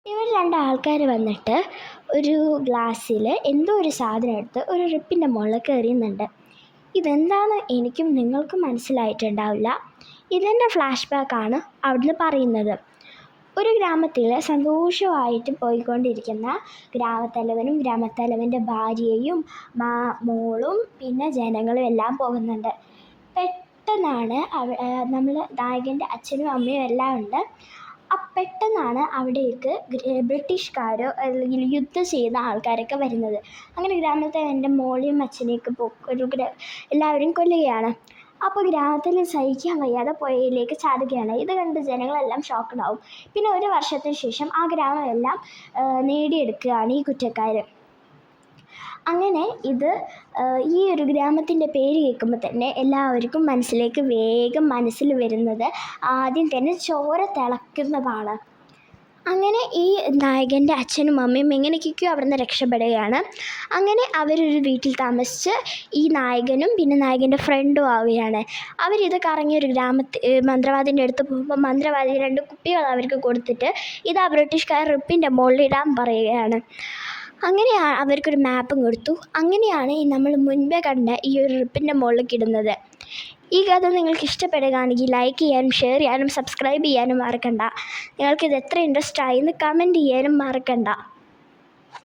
ഇവർ രണ്ടാൾക്കാർ വന്നിട്ട് ഒരു ഗ്ലാസ്സിൽ എന്തോ ഒരു സാധനം എടുത്ത് ഒരു റിപ്പിൻ്റെ മുകളിൽ എറിയുന്നുണ്ട്. ഇതെന്താണെന്ന് എനിക്കും നിങ്ങൾക്കും മനസ്സിലായിട്ടുണ്ടാവില്ല. ഇതിൻ്റെ ഫ്ലാഷ് ബാക്കാണ് അവിടുന്ന് പറയുന്നത്. ഒരു ഗ്രാമത്തിൽ സന്തോഷമായിട്ട് പോയിക്കൊണ്ടിരിക്കുന്ന ഗ്രാമത്തലവനും ഗ്രാമത്തലവൻ്റെ ഭാര്യയും മോളും പിന്നെ ജനങ്ങളും എല്ലാം പോകുന്നുണ്ട്. പെട്ടെന്നാണ് നമ്മൾ നായകൻ്റെ അച്ഛനും അമ്മയും എല്ലാം ഉണ്ട്. പെട്ടെന്നാണ് അവിടേക്ക് ബ്രിട്ടീഷുകാരോ അല്ലെങ്കിൽ യുദ്ധം ചെയ്യുന്ന ആൾക്കാരൊക്കെ വരുന്നത്. അങ്ങനെ ഗ്രാമത്തെ എൻ്റെ മോളെയും അച്ഛനെയൊക്കെ എല്ലാവരെയും കൊല്ലുകയാണ്. അപ്പോൾ ഗ്രാമത്തിൽ സഹിക്കാൻ വയ്യാതെ പുഴയിലേക്ക് ചാടുകയാണ്. ഇത് കണ്ട് ജനങ്ങളെല്ലാം ഷോക്കഡാവും. പിന്നെ ഒരു വർഷത്തിന് ശേഷം ആ ഗ്രാമമെല്ലാം നേടിയെടുക്കുകയാണ് ഈ കുറ്റക്കാർ. അങ്ങനെ ഈ ഒരു ഗ്രാമത്തിൻ്റെ പേര് കേൾക്കുമ്പോൾ തന്നെ എല്ലാവർക്കും മനസ്സിൽ വരുന്നത് ആദ്യം തന്നെ ചോര തിളയ്ക്കുന്നതാണ്. അങ്ങനെ ഈ നായകൻ്റെ അച്ഛനും അമ്മയും എങ്ങനെയൊക്കെയോ അവിടെ നിന്ന് രക്ഷപ്പെടുകയാണ്. അങ്ങനെ അവരൊരു വീട്ടിൽ താമസിച്ച് ഈ നായകനും പിന്നെ നായകൻ്റെ ഫ്രണ്ടും ആവുകയാണ്. അവരിത് കറങ്ങിയൊരു മന്ത്രവാദിൻ്റെ അടുത്ത് പോകുമ്പോൾ മന്ത്രവാദി 2 കുപ്പികൾ അവർക്ക് കൊടുത്തിട്ട് ഇതാ ബ്രിട്ടീഷുകാർ റിപ്പിൻ്റെ മുകളിലിടാൻ പറയുകയാണ്. അങ്ങനെയാണ് അവർക്കൊരു മാപ്പും കൊടുത്തു. അങ്ങനെയാണ് നമ്മൾ മുൻപേ കണ്ട ഈ ഒരു റിപ്പിൻ്റെ മുകളിലേക്ക് ഇടുന്നത്. ഈ കഥ നിങ്ങൾക്ക് ഇഷ്ടപ്പെടുകയാണെങ്കിൽ ലൈക്ക് ചെയ്യാനും ഷെയർ ചെയ്യാനും സബ്സ്ക്രൈബ് ചെയ്യാനും മറക്കണ്ട. നിങ്ങൾക്കിത് എത്ര ഇൻട്രസ്റ്റ് ആയി എന്ന് കമൻറ്റ് ചെയ്യാനും മറക്കണ്ട.